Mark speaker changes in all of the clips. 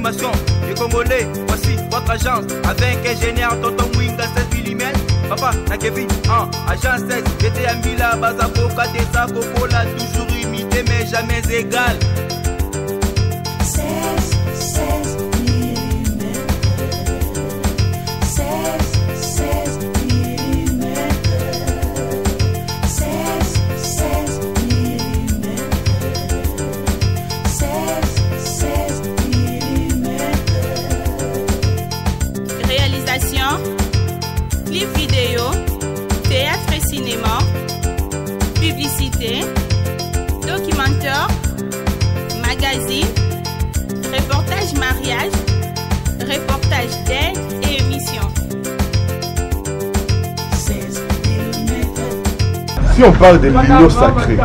Speaker 1: l'animation du Congolais. Voici votre agence avec ingénieur Tonton Mwinga 16 mm. Papa, na Kevin, agence 16. J'étais à Mila, Bazako, Katesa, Kokola, toujours imité mais jamais égal.
Speaker 2: 16 mm. 16 mm. 16 mm. 16 mm.
Speaker 3: Réalisation, clip vidéo, théâtre et cinéma, publicité, documentaire, magazine, reportage mariage, reportage d'aide et émission.
Speaker 4: Si on parle de l'union sacrée,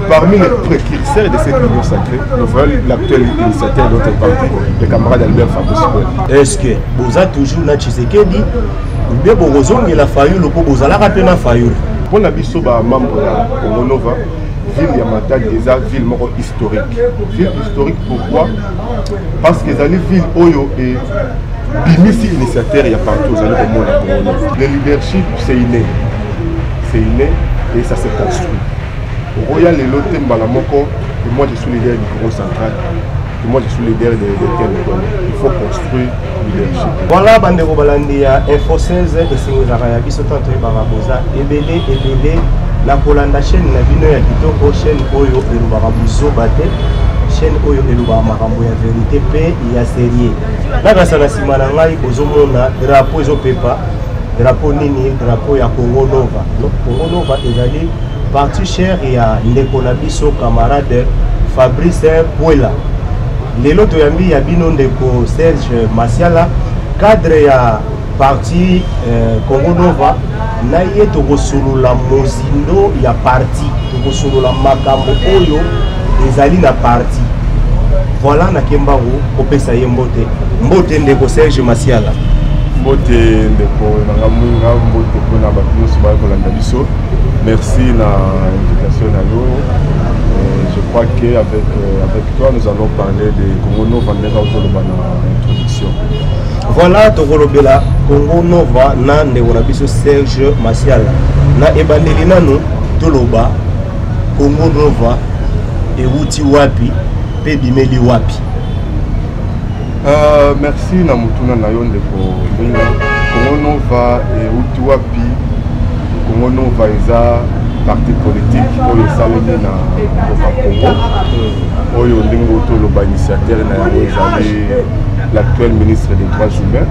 Speaker 4: parmi les précurseurs de cette union sacrée, nous voyons l'actuel initiateur dont on parle, le camarade Albert Fabrice.
Speaker 5: Est-ce que vous avez toujours na Tshisekedi ou bien vous avez la faillite ou vous avez rappelé la faillite?
Speaker 4: Pour la biso ba membre de Congo Nova, ville Yamatadi est une ville historique. Ville historique pourquoi? Parce que les villes Oyo et Bimisi initiateur il y a partout aux années au monde. Le leadership c'est inné. C'est inné et ça s'est construit. Royal et l'autre Mbalamoko, et moi je suis leader du Congo central, et moi je suis leader de Congo. Il faut construire le leadership.
Speaker 5: Voilà, Bandeko Balandia, Info 16 et Singizara Biso Tanto Barabosa, Ebele, la Kolanda chaîne, la Bino Yakitoko, chaîne Oyo et le Barabuzo Bate, chaîne Oyo et le Bararambo ya vérité, paix et à sérieux. Là, grâce à la Simanangai, Ozomona, drapeau Zopepa, drapeau Nini, drapeau ya Congo Nova. Donc, Congo Nova est allé. Parti cher et à Ndekonabiso camarade Fabrice Puela. Lelo toyambi ya bino ndeko Serge Masiala cadre ya parti Congo Nova na ye tokosulula mozindo ya parti tokosulula makambo oyo ezali na parti. Voilà na kembango kopesa ye mbote. Mbote ndeko Serge Masiala.
Speaker 4: Mbote ndeko nanga mwinga mbote pona bato so ba kolanda biso. Merci na invitation à nous. Je crois qu'avec toi, nous allons parler de Congo Nova Ndeka Otoloba na introduction.
Speaker 5: Voilà, Togolobela, Congo Nova, na Ndekonabiso Serge Masiala. Na ebandeli nanu, Toloba, Congo Nova, et Wuti Wapi, pe bimeli Wapi.
Speaker 4: Merci na mutuna na yo ndeko Mwinga. Congo Nova et Wuti Wapi. Congo Nova eza parti politique oyo esalemi na Congo oyo ndenge otoloba initiateur na yango ezali l'actuel ministre des droits humains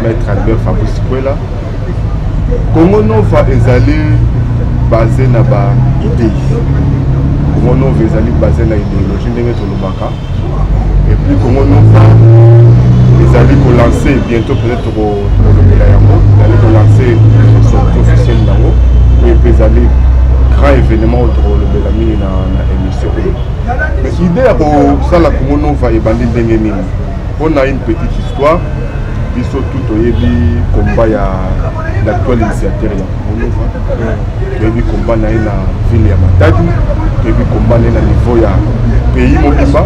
Speaker 4: maître Albert Fabrice Puela. Congo Nova ezali basé na ba idée. Congo Nova ezali basé na idéologie ndenge tolobaka et puis Congo Nova ezali ko lancer bientôt peut-être pour le yango ezali ko lancer sortie officielle nango et puis ezali grand événement autour le Belamini na émission mais l'idée ya kosala Congo Nova ebandi ndenge nini. On a une petite histoire biso tout oyebi combat ya l'actuel initiateur ya Congo Nova oyebi combat na ye na ville ya Matadi oyebi combat na ye na niveau ya pays mobimba.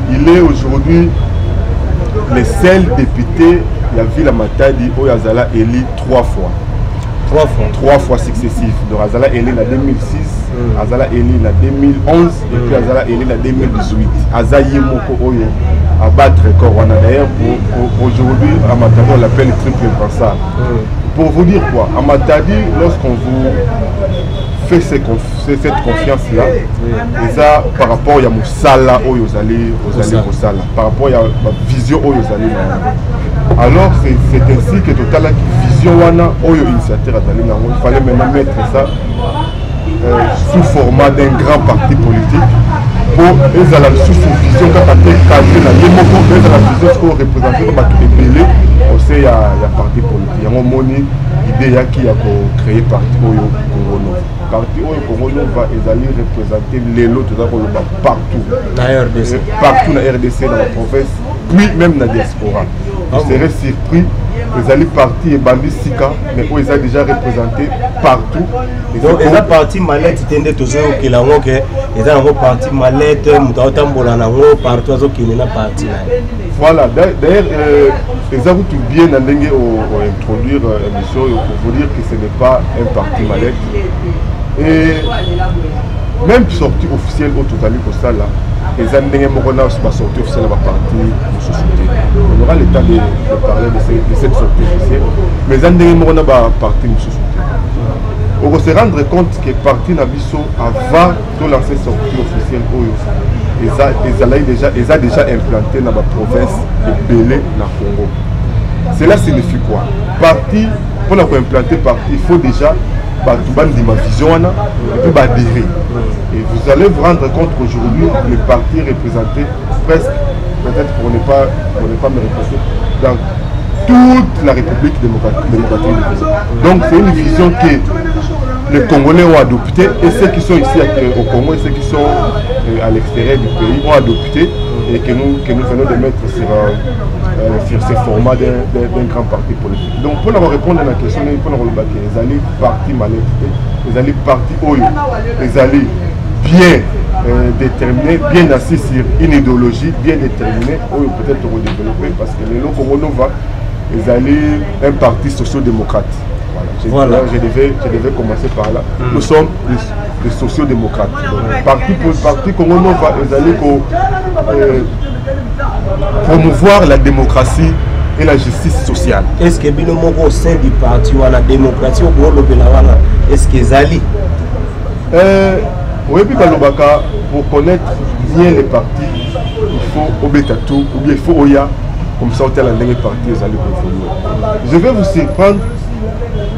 Speaker 4: Il est aujourd'hui le seul député de la ville à Matadi où Azala élu 3 fois. 3 fois successifs. Donc Azala élu en 2006, Azala élu en 2011 et puis Azala élu en 2018. Azala Yemoko Oyo a battre record. D'ailleurs, pour aujourd'hui, à Matadi, on l'appelle triple brassard. Pour vous dire quoi, à Matadi, lorsqu'on vous fait cette confiance-là, et ça par rapport à Moussala, par rapport à la vision Oyozali. Alors c'est ainsi que Total la vision wana Oyo initiateur Azali, il fallait maintenant mettre ça sous format d'un grand parti politique pour la sous-vision quand on a cadré la démocratie, la vision qu'on représente comme les on sait il y a parti politique, il y a mon idée qui a créé parti Oyo Congo Nova. Parti Oyo Congo Nova ezali représenter les lots partout. Partout dans la RDC, dans la province, puis même dans la diaspora. Je serais surpris les alliés partis et Bambi Sika, mais où ils ont déjà représenté partout.
Speaker 5: Donc, ils ont parti mallette, ils ont tous qui l'ont fait, ils ont parti mallette, ils ont partout, ils ont parti.
Speaker 4: Voilà, d'ailleurs, ils ont tout bien introduire l'émission pour vous dire que ce n'est pas un parti mallette. Et même sortie officielle au total pour ça là, les années pas sortie officielle de la partie de société. On aura le temps de parler de cette sortie officielle, mais les années pas partie de société. On va se rendre compte que parti Nabiso avant de lancer sortie officielle, ils ont déjà implanté dans la province de Belé na Congo. Cela signifie quoi? Parti pour implanter parti, il faut déjà ma vision et puis adhérer. Et vous allez vous rendre compte qu'aujourd'hui, le parti est représenté presque, peut-être pour ne pas me répéter, dans toute la République démocratique du Congo. Donc c'est une vision que les Congolais ont adoptée et ceux qui sont ici au Congo et ceux qui sont à l'extérieur du pays ont adopté et que nous venons de mettre sur ce format d'un grand parti politique. Donc pour leur répondre à la question, pour leur rebattre, les alliés partis malais, les alliés partis Oyo, les alliés bien déterminés, bien assis sur une idéologie bien déterminée, Oyo peut-être redévelopper parce que les Congo Nova, les alliés un parti social-démocrate. Voilà. Je devais commencer par là. Nous sommes des sociaux-démocrates. Parti Congo Nova, les alliés promouvoir la démocratie et la justice sociale.
Speaker 5: Est-ce que au sein du parti ou à la démocratie est-ce que Zali
Speaker 4: oui, pour connaître bien les partis, il faut Obetatou ou bien il faut Oya, comme ça on a la parti Zali. Je vais vous surprendre.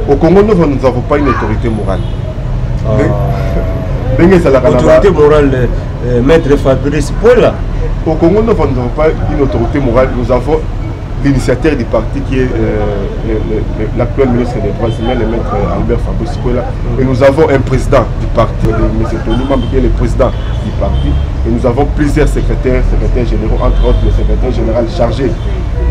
Speaker 4: Au Congo, nous n'avons pas une autorité morale.
Speaker 5: Autorité morale, maître Fabrice Paul.
Speaker 4: Au Congo, nous n'avons pas une autorité morale. Nous avons l'initiateur du parti qui est l'actuel ministre des Droits humains, le maître Albert Fabrice Paul. Et nous avons un président du parti, M. Tony Mambi, qui est le président du parti. Et nous avons plusieurs secrétaires généraux, entre autres le secrétaire général chargé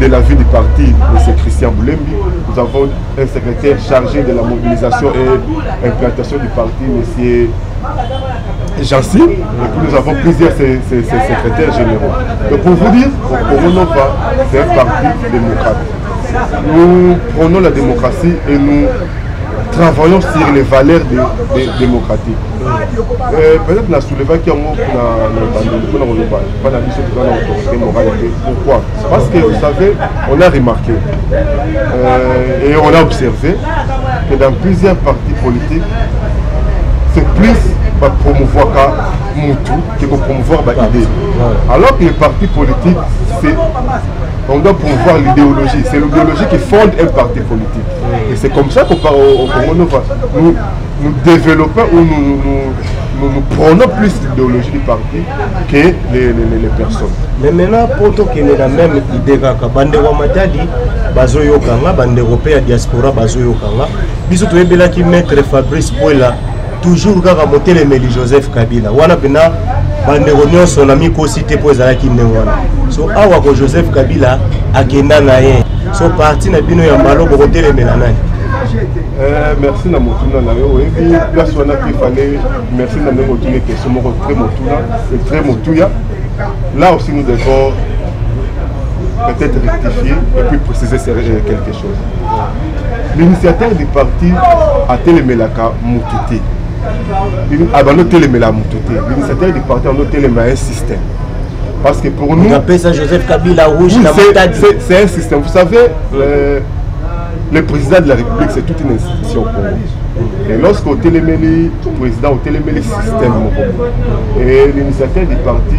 Speaker 4: de la vie du parti, M. Christian Boulembi. Nous avons un secrétaire chargé de la mobilisation et implantation du parti, M. Jancy. Et puis nous avons plusieurs secrétaires généraux. Donc pour vous dire, c'est un parti démocrate. Nous prenons la démocratie et nous travaillons sur les valeurs démocratiques. Peut-être la soulever qui pourquoi? Parce que vous savez, on a remarqué et on a observé que dans plusieurs partis politiques, c'est plus pour promouvoir Moutou que pour promouvoir l'idée. Alors que les partis politiques, on doit promouvoir l'idéologie. C'est l'idéologie qui fonde un parti politique. Et c'est comme ça qu'au Congo, nous développons ou nous prenons plus l'idéologie du parti que les personnes.
Speaker 5: Mais maintenant, pour tout qui est la même idée, Bandero Matadi, Bazo Yokanga, Bandero Pea Diaspora, Bazo Yokanga, bisous tout est qui maître Fabrice Pouela, toujours à monter les Méli Joseph Kabila. Wana bena Bandero Nyon son ami co-cité pour les Alaki Newana. So, Awako Joseph Kabila, Akenda Nayen. So, parti na bino ya malo pour monter les Mélanani.
Speaker 4: Merci na motuna na yo et puis place wana qu'il fallait merci na ngo toutes questions moko très motuna et très motuya. Là aussi nous devons peut-être rectifier et puis préciser quelque chose. L'initiateur du parti a télémelaka Moutouté. L'initiateur du parti a noté un système. Parce que pour nous,
Speaker 5: on appelle ça Joseph Kabila rouge.
Speaker 4: C'est un système. Vous savez, le président de la République, c'est toute une institution pour nous. Et lorsqu'au téléméli, le président au téléméli système, et l'initiateur du parti,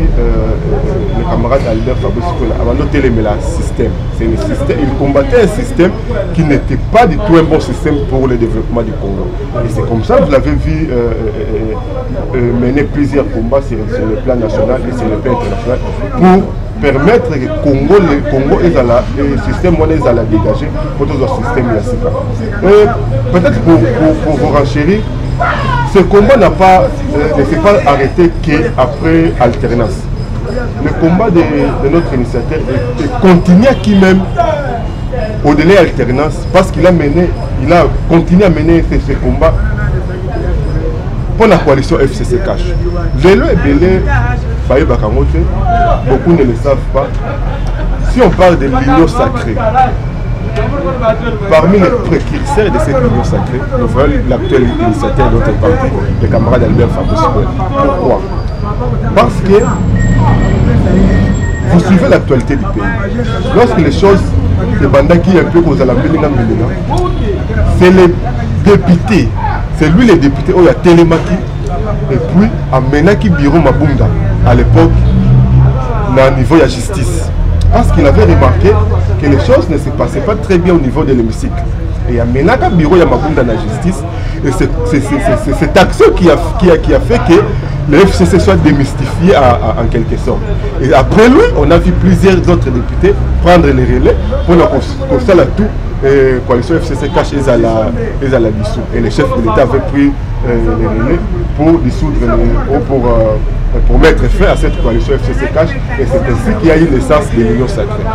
Speaker 4: le camarade Albert Fabrice Kola, avant le téléméli système, c'est le système. Il combattait un système qui n'était pas du tout un bon système pour le développement du Congo. Et c'est comme ça que vous l'avez vu mener plusieurs combats sur le plan national et sur le plan international pour permettre que le Congo est le système est à la dégager pour tout le système peut-être pour vous renchérir, ce combat ne s'est pas arrêté qu'après alternance. Le combat de notre initiateur continue qui même au-delà de l'alternance, parce qu'il a continué à mener ce combat pour la coalition FCC Cash. Vélo et Belé, beaucoup ne le savent pas. Si on parle de l'union sacrée, parmi les précurseurs de cette union sacrée, nous voyons l'actuel initiateur de notre parti, le camarade Albert Fabrice. Pourquoi? Parce que vous suivez l'actualité du pays. Lorsque les choses, les bandas qui un peu aux alambilinga, c'est les députés, c'est lui les députés, il y a Télémaki, et puis à Menaki Biro Mabunda, à l'époque, au niveau de la justice. Parce qu'il avait remarqué que les choses ne se passaient pas très bien au niveau de l'hémicycle. Et à Menaka Biro Mabunda dans la justice, et c'est cette action qui a fait que le FCC soit démystifié en quelque sorte. Et après lui, on a vu plusieurs autres députés prendre les relais pour qu'on sache tout. La coalition FCC Cash est à la dissoudre. Et le chef de l'État avait pris les relais pour dissoudre, pour mettre fin à cette coalition FCC Cash. Et c'est ainsi qu'il y a eu l'essence de l'union sacrée.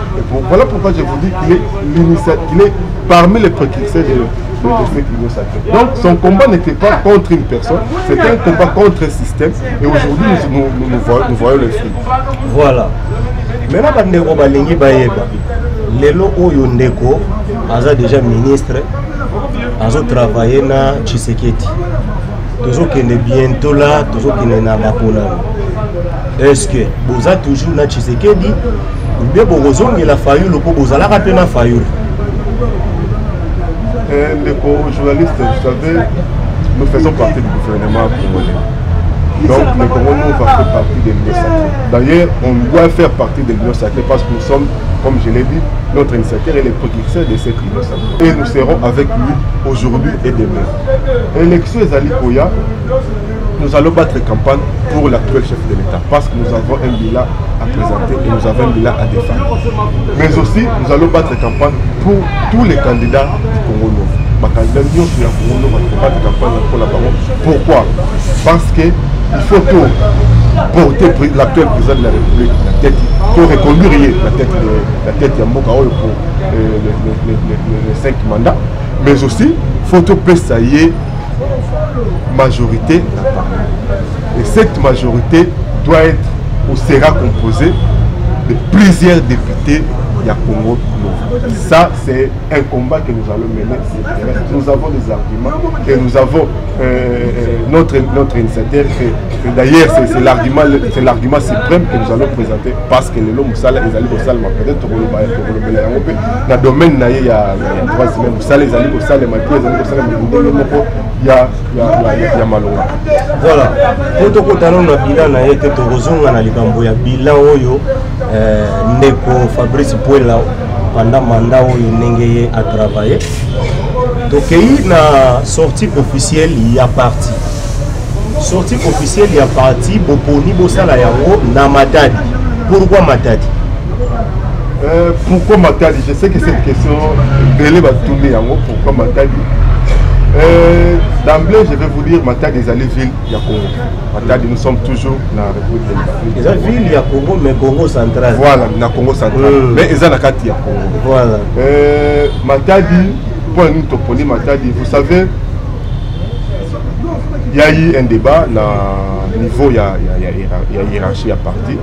Speaker 4: Voilà pourquoi je vous dis qu'il est parmi les précurseurs de cette union sacrée. Donc son combat n'était pas contre une personne, c'était un combat contre un système. Et aujourd'hui, nous voyons le fruit.
Speaker 5: Voilà. Maintenant, Bandeko Balingi Bayeba, Lelo Oyo Ndeko, Aza déjà ministre, Azo travaillé na Tshisekedi. Toujours qu'il est bientôt là, toujours qu'il est na Mapona. Est-ce que vous êtes toujours na Tshisekedi ou bien vous avez la faillite ou vous avez raté la faillite?
Speaker 4: Les journalistes, vous savez, nous faisons partie du gouvernement congolais. Donc le Congo va faire partie de l'Union sacrée. D'ailleurs, on doit faire partie de l'Union sacrée parce que nous sommes, comme je l'ai dit, notre initiateur est le précurseur de cette Union sacrée. Et nous serons avec lui aujourd'hui et demain. Élection Ezali Koya, nous allons battre campagne pour l'actuel chef de l'État parce que nous avons un bilan à présenter et nous avons un bilan à défendre. Mais aussi, nous allons battre campagne pour tous les candidats du Congo Nouveau. Pourquoi? Parce qu'il faut porter l'actuel président de la République la tête, pour reconduire la tête de Mboka pour les 5 mandats, mais aussi il faut que majorité. Et cette majorité doit être ou sera composée de plusieurs députés du Congo. Ça, c'est un combat que nous allons mener. Nous avons des arguments et nous avons notre initiateur. D'ailleurs, c'est l'argument suprême que nous allons présenter parce que les Moussala, ils allaient au Salma. Peut-être que dans le domaine, il y a 3 semaines. Moussala, ils allaient au Salma. Il y a Malonga.
Speaker 5: Voilà. Pour tout le monde, bilan a été au bilan Ndeko Fabrice Puela pendant mandat où il a travaillé. Donc il y a une sortie officielle, il y a parti. Sortie officielle, il y a parti. Boponi Bosala Yango na Matadi. Pourquoi Matadi?
Speaker 4: Pourquoi Matadi? Je sais que cette question Belé va tourner Yango. Pourquoi Matadi? D'emblée, je vais vous dire Matadi est allé ville ya Congo. Matadi, nous sommes toujours dans la République de
Speaker 5: l'Afrique. Les villes ya Congo, mais Congo central.
Speaker 4: Voilà, na Congo central. Mais ils ont la carte ya Congo.
Speaker 5: Voilà.
Speaker 4: Matadi, pour nous toponi Matadi, vous savez, il y a eu un débat au niveau, il y a hiérarchie à parti.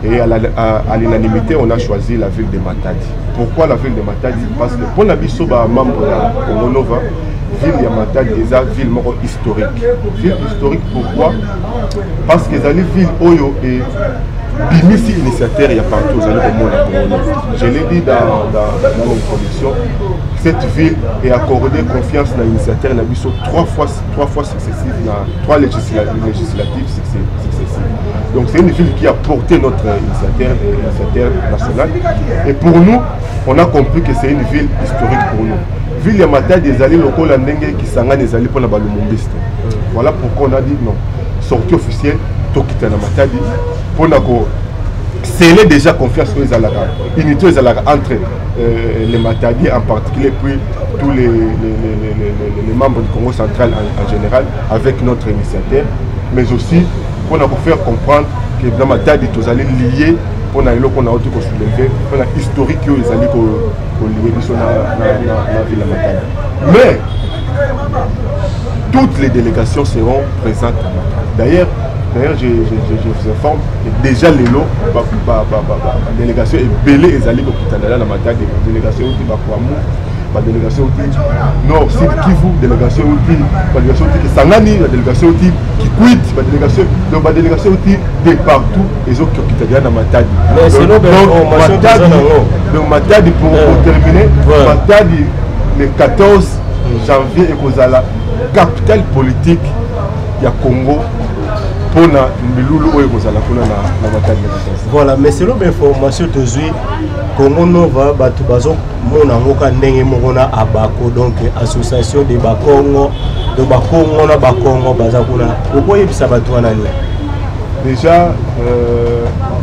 Speaker 4: Et à l'unanimité, on a choisi la ville de Matadi. Pourquoi la ville de Matadi? Parce que pour la Bissoba, membre de Congo Nova, ville de Matadi est une ville historique. Ville historique pourquoi? Parce que c'est une ville Oyo et Bimisi initiateur, il y a partout au monde. Je l'ai dit dans l'introduction, cette ville est accordée confiance dans l'initiateur Nabiso 3 fois successives, dans 3 législatives successives. Donc c'est une ville qui a porté notre initiateur national. Et pour nous, on a compris que c'est une ville historique pour nous. Ville de Matadi des alliés locaux qui sont des alliés pour la Balumumbiste. Voilà pourquoi on a dit non. Sortie officielle, Tokita na Matadi, pour sceller déjà confiance aux Zalaga. Unité aux Zalaga entre les Matadi en particulier, puis tous les membres du Congo central en général, avec notre initiateur, mais aussi pour faire comprendre que dans Matadi, tous allés lier pour na eloko na auto ko soulever pour la historique que les alliés ko lié biso na ville de Matadi. Mais toutes les délégations seront présentes. D'ailleurs, je vous informe que déjà les lots, la délégation est belée et alliés au Canada dans Matadi. La délégation qui va pour la délégation Nord, Sud, Kivu, délégation qui Sangani, la délégation qui quitte, la délégation de partout, les autres qui sont dans Matadi. Donc Matadi, pour terminer, Matadi, le 14 janvier, et la capitale politique du Congo.
Speaker 5: Voilà, mais c'est l'information que je Congo Nova Batubazo Monamoka Nenge Morona Abako, donc association de Bakongo, de Bakongo na Bakongo Bazakuna. Pourquoi il y a
Speaker 4: déjà,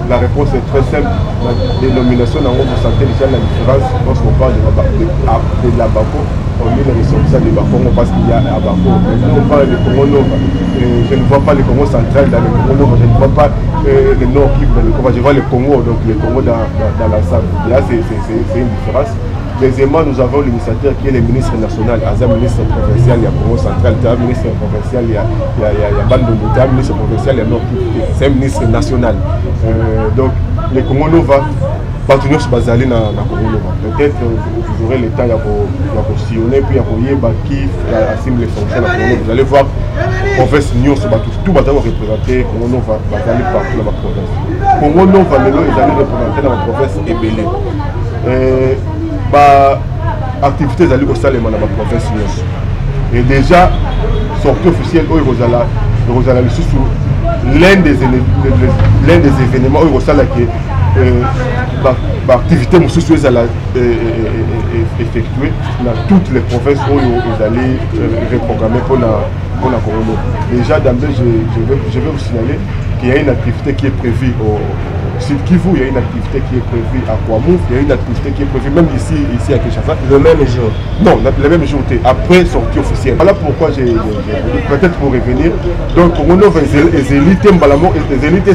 Speaker 4: la réponse est très simple. La dénomination dans vous sentez déjà la différence lorsqu'on parle de la Bako. On est les responsables de Bakongo parce qu'il y a à Bako. On parle de Congo Nova. Je ne vois pas le Congo central dans le Congo Nova. Je ne vois pas le Nord qui dans le Congo. Je vois le Congo, donc le Congo dans l'ensemble. Là, c'est une différence. Deuxièmement, nous avons l'initiateur qui est le ministre national, Azam ministre provincial, il y a Congo central, il y a ministre provincial, il y a Bandundu, il y a ministre provincial, il y a Nord, c'est un ministre national. Donc, le Congo Nova, partenaires se basent dans le Congo Nova. Peut-être vous aurez le temps de sillonner, puis qui assume les fonctions dans le Congo Nova. Vous allez voir, province Nyon, tout va représenter Congo Nova, basé partout dans la province. Congo Nova, ils allaient représenter dans la province Ebélé. Activités d'aller au Salem dans la province et déjà sortie officielle au Rosala l'un des événements au Rosala qui activité effectuée dans toutes les provinces où ils allaient reprogrammer pour la Congo. Déjà d'emblée je vais vous signaler qu'il y a une activité qui est prévue au Sud Kivu, il y a une activité qui est prévue à Kouamouf, il y a une activité qui est prévue même ici à Kinshasa.
Speaker 5: Le même jour?
Speaker 4: Non, le même jour, après sortie officielle. Voilà pourquoi peut-être pour revenir. Donc, on a les élites,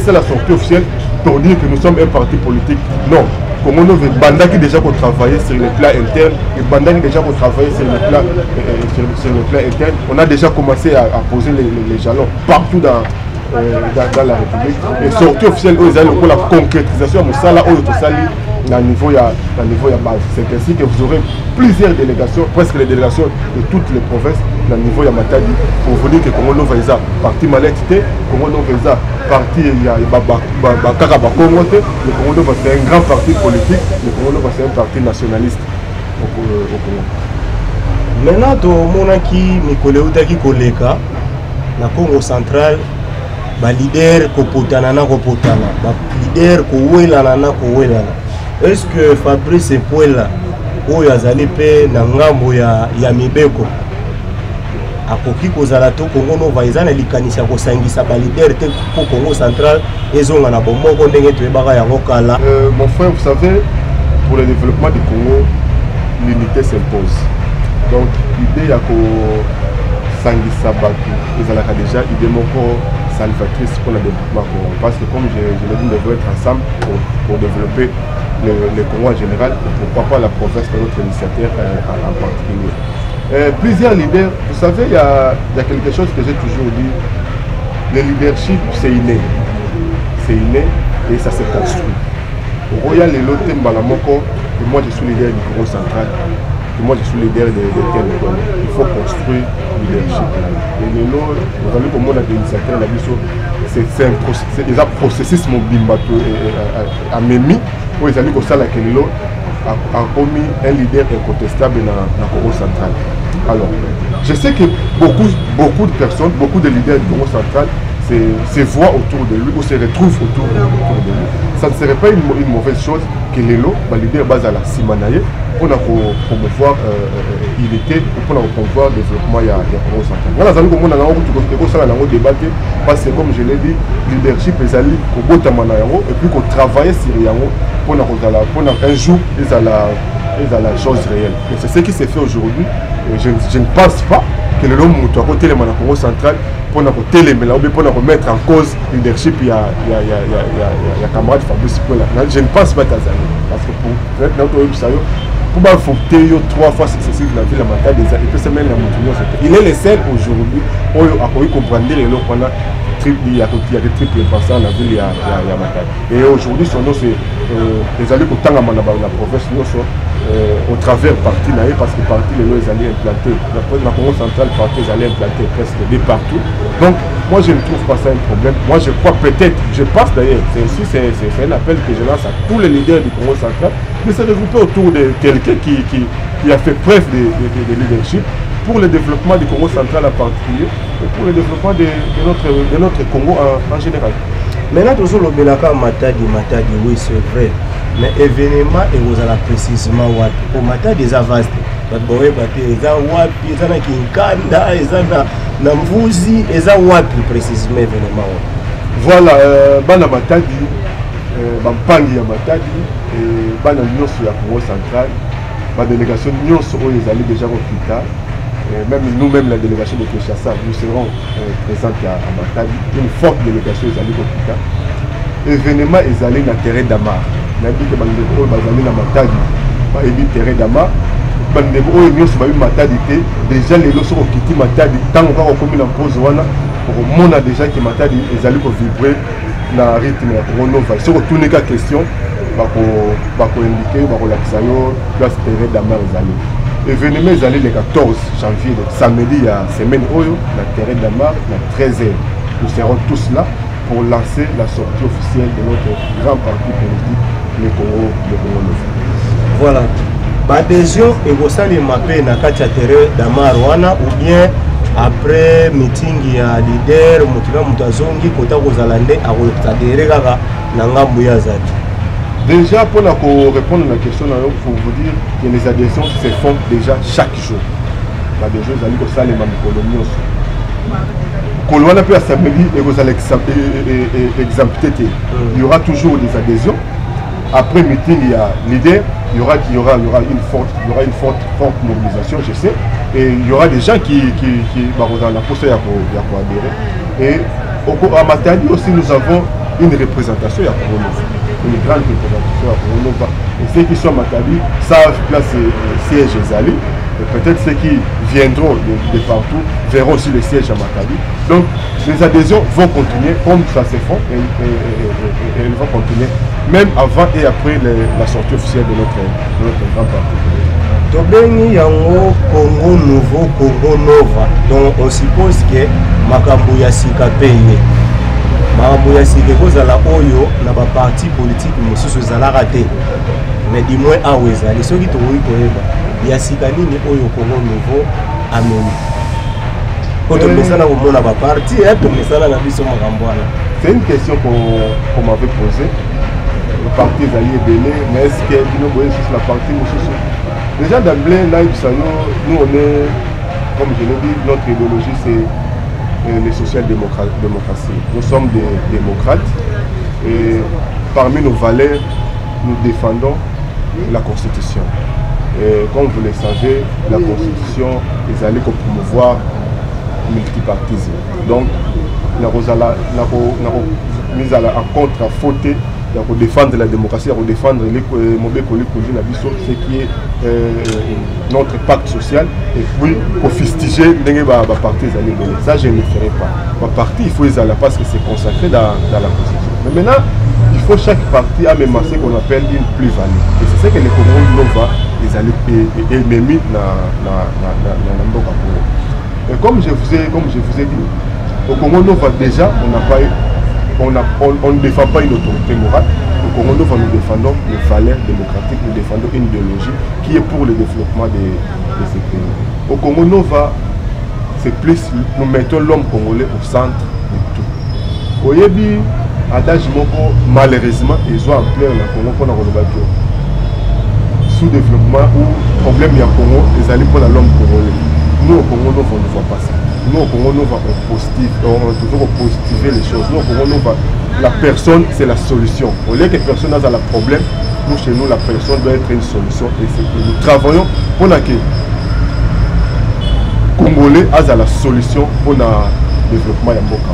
Speaker 4: c'est la sortie officielle pour dire que nous sommes un parti politique. Non. Comme on a Banda qui déjà travaillé sur le plan interne, et Banda qui déjà travaillé sur le plan interne, on a déjà commencé à poser les jalons partout dans la République. Et sortie officielle pour la concrétisation de ça là au niveau de base. C'est ainsi que vous aurez plusieurs délégations, presque les délégations de toutes les provinces au niveau de Matadi pour vous dire que Congo Nova est parti Maletite, Congo Nova est parti Kakabakongo, le Congo Nova c'est un grand parti politique, le Congo Nova c'est un parti nationaliste au Congo.
Speaker 5: Maintenant, tout le monde qui koleka na Congo central, ba leader kopotana na kopotana, ba leader kowelana na kowelana. Est-ce que Fabrice Poela oyo azali pe na ngambo ya mibeko akoki kozala to Congo Nova eza na likanisa kosangisa ba leader te pour Congo central ezonga na bomoko ndenge toyebaka yango kala?
Speaker 4: Mon frère, vous savez, pour le développement du Congo, l'unité s'impose. Donc l'idée ya kosangisa batu ezalaka déjà idée moko salvatrice pour le développement Congo. Parce que comme je l'ai dit, nous devons être ensemble pour développer le Congo en général, et pourquoi pas la province de notre initiateur en particulier. Plusieurs leaders, vous savez, il y a quelque chose que j'ai toujours dit, le leadership c'est inné. C'est inné et ça se construit. Au Royal et l'autre Mbalamoko, et moi je suis leader du Congo central, et moi je suis leader des terres. Il faut construire le leadership. Et le lot, vous avez comme moi l'initiateur, c'est un processus mobimbato à Memi, où ils allaient comme ça, Kenelo a commis un leader incontestable dans le Congo central. Alors, je sais que beaucoup de personnes, beaucoup de leaders du Congo central se voient autour de lui ou se retrouvent autour de lui. Ça ne serait pas une mauvaise chose que les lots, le leader base à la Simanaye, pour promouvoir unité ou pour promouvoir le développement du Congo central. Voilà, ça veut dire qu'on a débattu parce que, comme je l'ai dit, le leadership est allé au bout de et puis qu'on travaille sur Yango pour un jour, ils ont la chose réelle. Et c'est ce qui s'est fait aujourd'hui. Je ne pense pas que le homme moto à côté le Congo central pour nous téléméla ou bien pour nous mettre en cause le leadership il y a camarade Fabrice Poula. Je ne pense pas Tanzanie parce que pour notre pour voter 3 fois successif la ville à Matadi et puis se mettre la montagne. Il est le seul aujourd'hui où il a comprendre les lois qu'on a il y a des triples passants dans la ville à Matadi. Et aujourd'hui son nom c'est les alliés au temps à la province au travers parti parce que parti les lois allaient implanter la Congo centrale parti les allaient implanter presque de partout. Donc moi je ne trouve pas ça un problème. Moi je crois peut-être, je pense d'ailleurs, c'est un appel que je lance à tous les leaders du Congo central de se regrouper autour de quelqu'un qui a fait preuve de leadership pour le développement du Congo central en particulier et pour le développement de notre Congo en général.
Speaker 5: Maintenant, toujours le Belaka Matadi, oui c'est vrai. Mais événement et vous allez précisément wapi. Pour Matadi, c'est vaste. Parce que vous avez wapi, ils ont Kinkanda, ils ont Namvuzi, ils ont wapi précisément événement.
Speaker 4: Voilà, Bana Matadi, Bampangi ya Matadi, Bana Nyonso ya Congo central, ma délégation Nyonso ils allaient déjà au Kita. Même nous-mêmes, la délégation de Kinshasa, nous serons présents à Matadi. Une forte délégation est allée au Kita. Événement est allé dans le terrain d'Amar. Nous avons dit que nous allons dans Matadi. Nous avons dit terrain d'Amar. Nous avons dit que Matadi. Déjà, les gens sont quittés Matadi. Tant qu'on a commis la pause, on a déjà que Matadi est allé vibrer dans le rythme de la Nova. Si on retourne la question, on va indiquer, on va relaxer, place terrain d'Amar est allé. L'événement est allé le 14 janvier, samedi, il y a semaine Oyo, la terrain d'Amar, la 13h. Nous serons tous là pour lancer la sortie officielle de notre grand parti politique, le Congo Nova.
Speaker 5: Voilà. L'adhésion est au sein de Mapé na katia terrain d'Amar wana ou bien après meeting ya leader Moutima Moutazongi kota kozalande a adhérer kaka na ngambu ya zaki.
Speaker 4: Déjà, pour répondre à la question, il faut vous dire que les adhésions se font déjà chaque jour. L'adhésion, vous allez au salle et même colonie. Colonie peut s'amélior et vous allez exempter. Il y aura toujours des adhésions. Après meeting, il y a l'idée, il y aura une forte mobilisation, je sais. Et il y aura des gens qui dans la poste à adhérer. Et à Matadi aussi, nous avons une représentation à Colonie. Une grande représentation à Nova. Et ceux qui sont à Matadi savent placer siège Zali. Et peut-être ceux qui viendront de partout verront aussi les sièges à Matadi. Donc les adhésions vont continuer comme ça se fait et elles vont continuer même avant et après la sortie officielle de notre grand parti.
Speaker 5: Tobeni yango Congo Nouveau, Congo Nova. Donc on suppose que Makambu ya sika payé. Makambu ya sika kozala oyo na ba parti politique mosusu ezalaka te. Mais du moins awa ezali soki tokoki koyeba ya sika nini oyo Congo Nouveau ameni. Kotomesana komona ba parti et tomesana na biso makambu wana.
Speaker 4: C'est une question qu'on m'avait posée. Le parti est allié belé, mais est-ce que nous voyons sur la partie mosusu? Déjà d'emblée, là, nous on est, comme je l'ai dit, notre idéologie c'est les social-démocratie. Nous sommes des démocrates et parmi nos valeurs, nous défendons la Constitution. Et comme vous le savez, la Constitution est allée pour promouvoir le multipartisme. Donc, nous avons mis en contre à fauter. Pour défendre la démocratie, pour défendre ce qui est notre pacte social et puis pour fustiger les partis. Ça, je ne le ferai pas. Ma parti, il faut les aller parce que c'est consacré dans la Constitution. Mais maintenant, il faut chaque parti a même ce qu'on appelle une plus-value. Et c'est ce que les Congo Nova les allaient mis dans et comme je vous ai dit, au Congo Nova déjà, on ne défend pas une autorité morale. Au Congo Nova, nous défendons les valeurs démocratiques, nous défendons une idéologie qui est pour le développement de ces pays. Au Congo Nova, c'est plus, nous mettons l'homme congolais au centre de tout. Au Yébi, adage moko, malheureusement, ils ont appelé le Congo pour la sous-développement ou problème il y a Congo, ils allaient pour l'homme congolais. Nous au Congo Nova, on ne voit pas ça. Nous au Congo Nova, on toujours positiver les choses. Nous au Congo Nova, la personne c'est la solution. Au lieu que personne n'a un problème, nous chez nous la personne doit être une solution. Et c'est que nous travaillons pour que congolais a la solution pour le développement de mboka.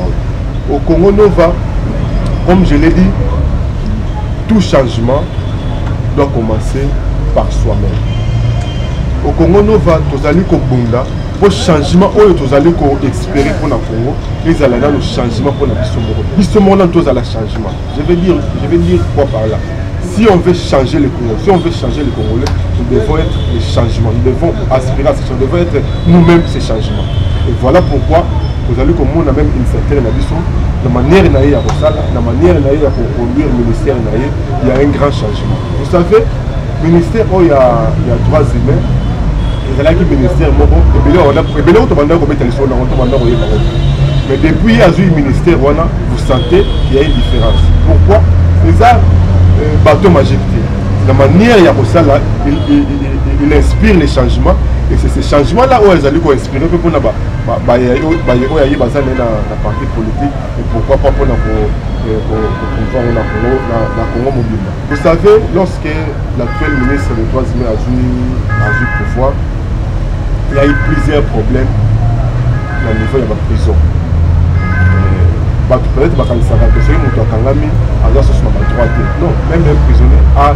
Speaker 4: Au Congo Nova, comme je l'ai dit, tout changement doit commencer par soi-même. Au Congo Nova, tous allez Kobunda, pour changement, tous allez expérer pour le Congo, ils allaient dans le changement pour la Bissomoro. Bissomoro, tous allez changement. Je vais dire quoi par là. Si on veut changer le Congo, si on veut changer les Congolais, nous devons être les changements. Nous devons aspirer à ces changements. Nous devons être nous-mêmes ces changements. Et voilà pourquoi vous allez comme on a même une certaine ambition. La manière dont il y a la manière dont il y a pour conduire le ministère, il y a un grand changement. Vous savez, le ministère où il y a droits humains, il y a un ministère mais depuis il y a eu ministère, vous sentez qu'il y a une différence. Pourquoi? Les arts bateau magique. La manière il inspire les changements. Et c'est ces changements-là où ils allaient inspirer pour la partie politique et pourquoi pas pour la Congo mobile. Vous savez, lorsque l'actuel ministre des Droits humains a eu pouvoir, il y a eu plusieurs problèmes au niveau de la prison. Peut-être que c'est non, même un prisonnier a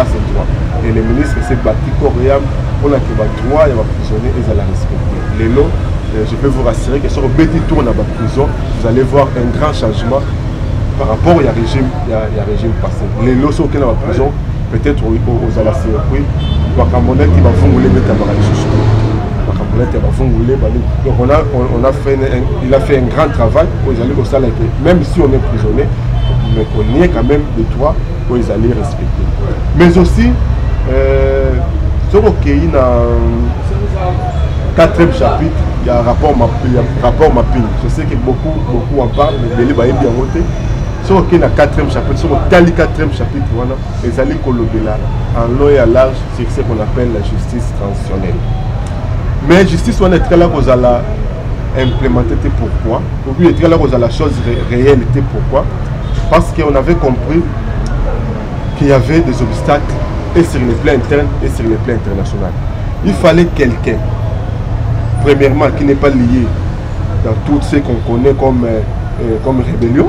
Speaker 4: ses droits. Et le ministre s'est battu coréen pour que les droits des prisonniers et la respecter. Les lots, je peux vous rassurer que sur le petit tour dans la prison, vous allez voir un grand changement par rapport au régime passé. Les lots sont dans la prison, peut-être aux alasses, oui, il a fait un grand travail même si on est prisonnier, mais on est quand même des droits pour les aller respecter. Mais aussi, sur le 4e chapitre, il y a un rapport mapping. Je sais que beaucoup en parlent, mais il y a bien voté. Sur le 4e chapitre, sur le 4e chapitre, les alliés colobéla en long et à large, c'est ce qu'on appelle la justice transitionnelle. Mais justice, on est très là qu'on a implémenté pourquoi. Au but, très là qu'on a la chose réalité pourquoi. Parce qu'on avait compris qu'il y avait des obstacles et sur le plan interne et sur le plan international. Il fallait quelqu'un, premièrement, qui n'est pas lié dans tout ce qu'on connaît comme rébellion,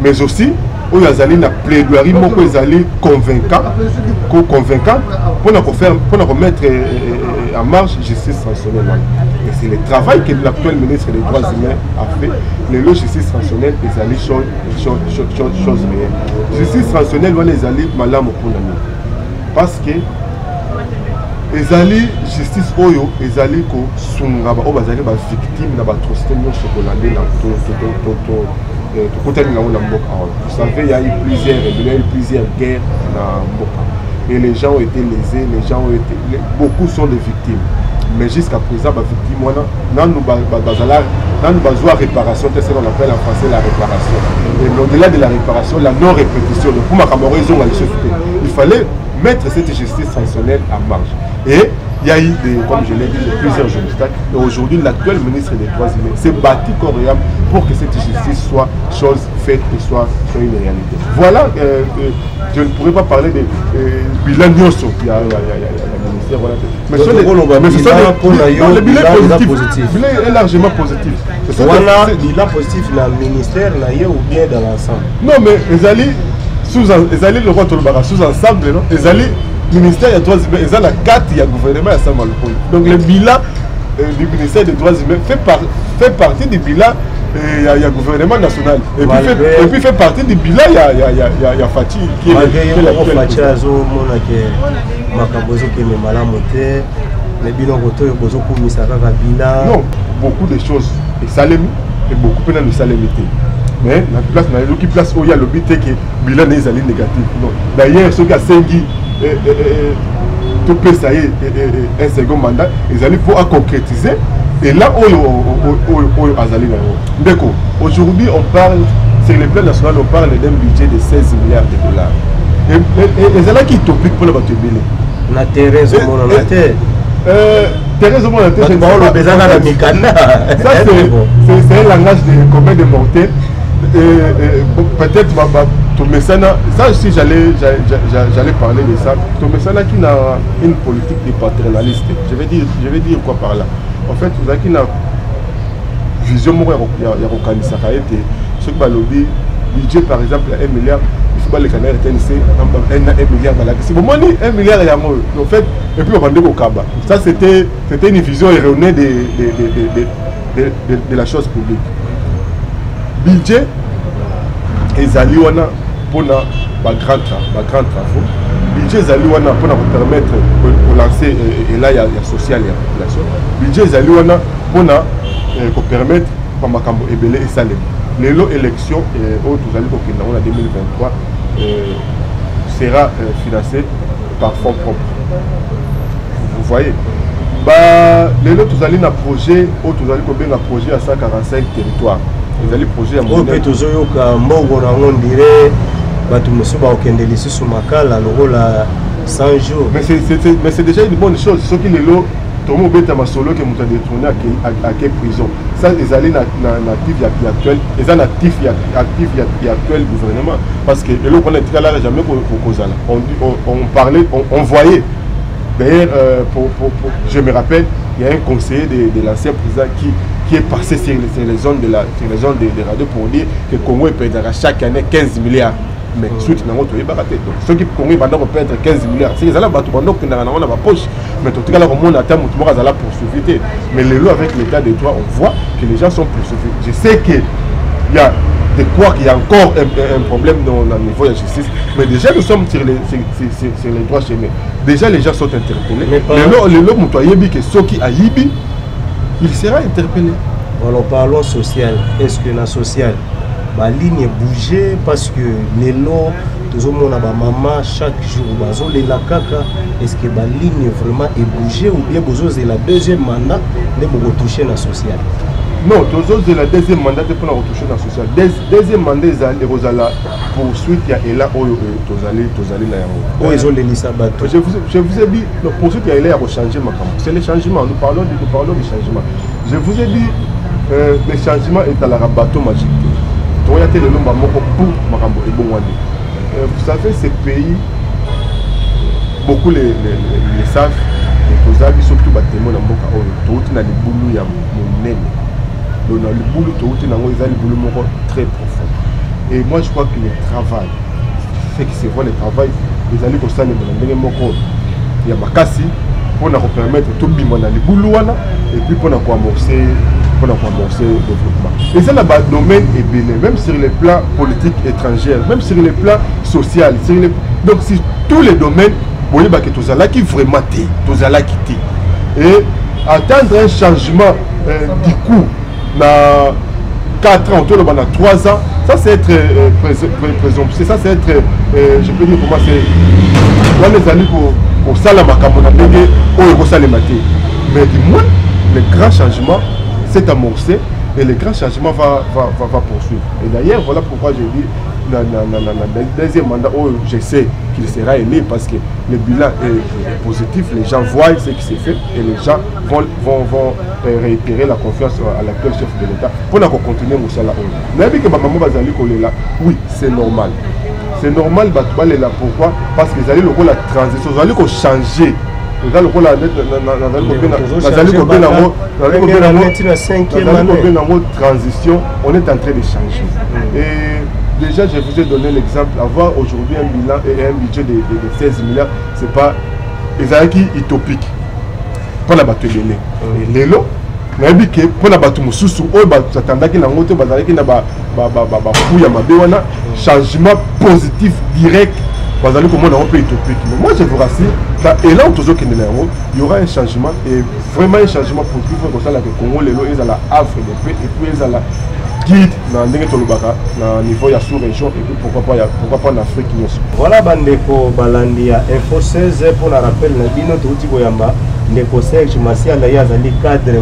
Speaker 4: mais aussi où il y a une plaidoirie convaincante pour remettre en marche justice transitionnelle. Et c'est le travail que l'actuel ministre des Droits humains a fait. Les justice transitionnelle, ils allaient chose réelle. Justice transitionnelle, ils allaient malheur pour nous. Parce que ils allaient justice oyo, ils allaient ko sungaba o bazali ba victime na ba atrocité non chocoladé dans tout côté de la Mboka. Vous savez, il y a eu plusieurs guerres dans Mboka. Et les gens ont été lésés, beaucoup sont des victimes. Mais jusqu'à présent, les victimes, nous avons besoin de réparation, c'est ce qu'on appelle en français la réparation. Et au-delà de la réparation, la non-répétition. Il fallait mettre cette justice transitionnelle en marche. Et il y a eu, comme je l'ai dit, plusieurs obstacles. Et aujourd'hui, l'actuel ministre des Droits humains s'est battu coréen pour que cette justice soit chose faite et soit une réalité. Voilà, je ne pourrais pas parler de bilan Nyoso. Il y a ministère, voilà. Mais ce sont les bilans positifs. Le bilan est largement positif.
Speaker 5: Voilà, bilan positif dans le ministère ou bien dans l'ensemble.
Speaker 4: Non, mais ils allaient le roi Tolobara sous-ensemble, non? Ils allaient le ministère des Droits humains, ils ont la carte, il y a le gouvernement à Samalpol. Donc le bilan du ministère des Droits humains fait partie du bilan il y a le gouvernement national. Et puis fait partie du bilan, il y a Fatih qui est l'actuel. Non, beaucoup de choses. Et Salem, et beaucoup de salémité. Mais la place où il y a le but que le bilan est négatif. D'ailleurs, ceux qui ont 5 tout peut ça y est un second mandat, ils allaient pour concrétiser. Et là, aujourd'hui, on parle, sur le plan national, on parle d'un budget de 16 milliards de dollars. Et les gens qui topiquent pour le bateau belé.
Speaker 5: La Thérèse au monde en terre.
Speaker 4: Thérèse au monde en terre, c'est un langage de combien de mortels. Peut-être Tomesana, ça aussi j'allais parler de ça. Tomesana qui n'a une politique de paternaliste. Je vais dire quoi par là. En fait, vous avez une vision il y a ce que lobby budget par exemple 1 milliard, il faut pas les canards TNC 1 milliard c'est bon 1 milliard en fait et puis on va au Kaba. Ça c'était une vision erronée de la chose publique. Budget ezali wana pona ba grand travaux. Budget ezali wana pona permettre de lancer et là il y a social et population. Budget ezali wana pona pour permettre par makambo ebele et salem. Les élections au Touzali Kokina en 2023 sera financé par fonds propres. Vous voyez, les lots Touzali na projet au Touzali Kokina projet à 145 territoires. Vous allez projet à mon mais c'est déjà une bonne chose. Ce qui les lots tout le monde est solo que nous avons détourné à quelle prison. Ça, ils allaient natif actuel, ils sont actif actuel gouvernement. Parce que le qu'on est là jamais on parlait, on voyait. D'ailleurs, je me rappelle, il y a un conseiller de l'ancien président qui est passé sur les zones de radio pour dire que le Congo perdra chaque année 15 milliards. Mais suite na moto ebaraté donc ceux qui Congo va perdre 15 milliards c'est ça là bato bando que na ma poche mais tout cas là on a terme tout à la poursuivre mais les lois avec l'état de droit on voit que les gens sont poursuivis. Je sais que il y a de quoi qu'il y a encore un problème dans le niveau de la justice mais déjà nous sommes sur les droits chemins. Déjà les gens sont interpellés les lois mutoyebi que ceux qui ayibi il sera interpellé.
Speaker 5: Alors parlons social. Est-ce que la sociale la ligne bouger parce que les lots tout le monde a maman chaque jour les la caca est-ce que la ligne vraiment est bougé ou bien besoin de la deuxième mandat de retoucher la sociale?
Speaker 4: Non, toujours de la deuxième mandat pour la retoucher la sociale. Deuxième mandat les rosala poursuite il y a là où tozali là
Speaker 5: où ils ont les lisabato.
Speaker 4: Je vous ai dit le poursuite il y a là pour changer ma campagne. C'est le changement, nous parlons du changement. Je vous ai dit le changement est à la bateau magique. Vous savez, ces pays, beaucoup les savent, les avis surtout bâtiments dans Boka, tout na les boulous ya monene. Donc dans le boulot tout na les boulous très profond. Et moi je crois que le travail, fait que c'est vrai le travail, les alliés comme ça les moko ya makasi pour nous permettre tout bimon dans les boulous et puis pour nous amorcer le développement. Et ça, le domaine est béni, même sur les plans politiques étrangers, même sur les plans sociaux. Donc, sur tous les domaines, vous voyez que tout ça là qui vraiment t'es, tout ça là qui t'es. Et attendre un changement du coup, dans 4 ans, dans 3 ans, ça c'est être présomptueux, ça c'est être, je peux dire comment c'est, là les amis pour ça la macamona, pour ça les mater. Mais du moins, le grand changement, c'est amorcé et le grand changement va poursuivre. Et d'ailleurs, voilà pourquoi je dis dans le deuxième mandat où je sais qu'il sera élu parce que le bilan est positif, les gens voient ce qui s'est fait et les gens vont réitérer la confiance à l'actuel chef de l'État pour continuer à faire la oui, c'est normal. C'est normal, pourquoi? Parce que vous allez le la transition, vous allez changer. Vous allez transition, on est en train de changer. Et déjà, je vous ai donné l'exemple. Avoir aujourd'hui un bilan et un budget de 16 milliards, ce n'est pas utopique. Pour la bataille de l'année. Les lots, pour la bataille de changement positif direct. Moi je vous rassure, et là il y aura un changement et vraiment un changement positif comme ça que le Congo les lois ils à la havre de paix et puis ils à la guide dans le niveau de la sous-région et puis pourquoi pas en Afrique.
Speaker 5: Voilà bandeko balandi ya Info 16 pour la rappel na bino touti boyamba ndeko Serge Masiala ya zali cadre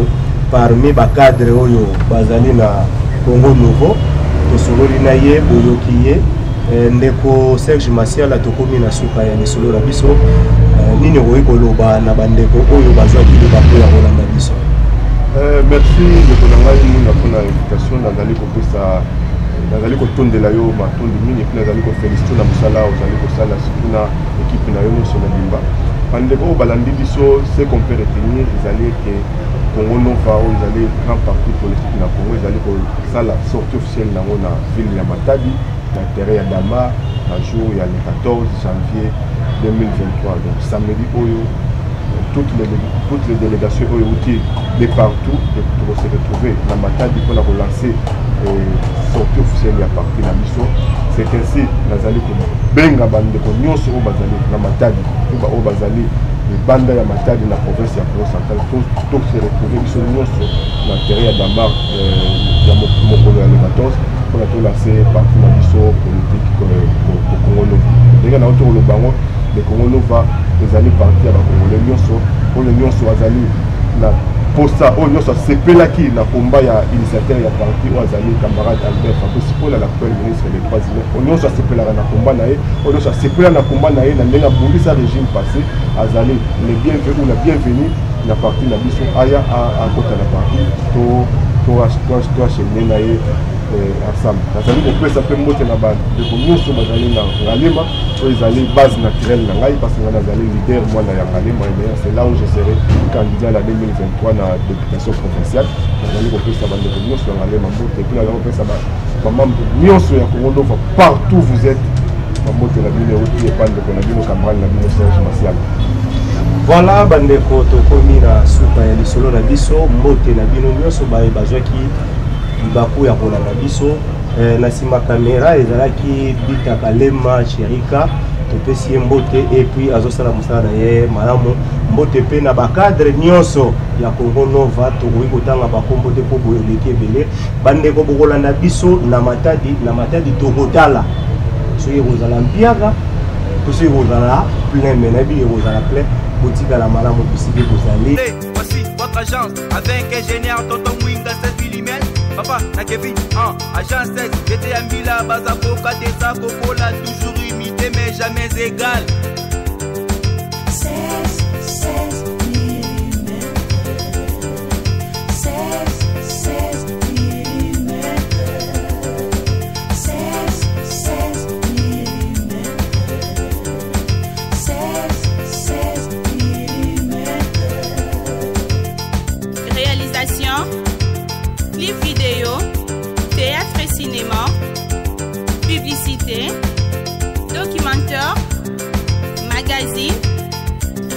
Speaker 5: parmi ba cadre oyo bazali na Congo Nouveau to sololi na ye boyokiye ndeko Serge Masiala tokomi na suka ya misolo na biso nini oyikoloba na bandeko oyo bazwaki libapo ya kolanda biso.
Speaker 4: Merci de ton pour l'invitation dans le nazali kotondela yo matondi mingi epuis nazali kofélicite na mosala ozali kosala surtout na équipe na yo nyonso mobimba bandeko oyo balandi biso ce qu'on peut retenir ezali eke Congo Nova oyo ezali grand parti politique na Congo ezali kosala sortie officielle nango na ville ya Matadi na terrain ya Dama na jour ya le 14 janvier 2023 donc samedi oyo toutes les délégations oyo outi de partout pour se retrouver na Matadi pour lancer sortie officielle ya parti na biso c'est ainsi nazali kobenga bandeko nyonso oyo bazali na Matadi oyo bazali banda ya Matadi na province ya Congo centrale tout se retrouver biso nyonso na terrain ya Damar ya mokolo ya le 14 pour lancer parti na biso politique au Congo Nova ndenge na oto koloba ngo le Congo Nova ezali parti ya bakongolais nyonso oyo nyonso azali na posa oyo nyonso asepelaki na komba ya initiateur ya parti oyo azali camarade Albert Fabrice Paul la actuel ministre des droits humains oyo nyonso asepelaka na komba na ye oyo nyonso asepela na komba na ye na ndenge abongisa régime passé azali le bienvenu ou la bienvenue na parti na biso aya akota na parti to achemine na ye ensemble nazali kopesa mpe mbote na bandeko nyonso bazali na Ngalema oyo ezali base naturelle na ngai parce que nga nazali leader mwana ya Ngalema et d'ailleurs c'est là où je serai candidat à la 2023 na députation provinciale nazali kopesa bandeko nyonso ya Ngalema mbote epuis nazali kopesa bamambre nyonso ya Congo Nova partout vous êtes bambote na bino euti epandeko na bino camarade na bino Serge Martial.
Speaker 5: Voilà bandeko tokomi na suka ya lisolo na biso mbote na bino nyonso bazwaki libaku ya kolanda biso na nsima kamera ezalaki Bita Kalema Chirika topesi ye mbote et puis azosala mosala na ye malamu mbote mpe na bacadre nyonso ya Congo Nova tokoki kotanga bakombo te mpo boye eleki ebele bandeko bokolanda biso na Matadi tokotala soki ekozala mpiaka to soki ekozala plein me nayebi ekozala plein botikala malamu bisiki kozali.
Speaker 1: Voici votre agence avec ingénieur Tonton Mwinga 7 mm. Papa na Kevin, agence 16, j'étais à Mila, Bazako, Kadesa, Kokola, toujours imité mais jamais égal.
Speaker 2: 16 mm. 16 mm. 16 mm. 16 mm.
Speaker 3: Réalisation, clip vidéo, théâtre et cinéma, publicité, documentaire, magazine,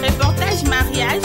Speaker 3: reportage mariage,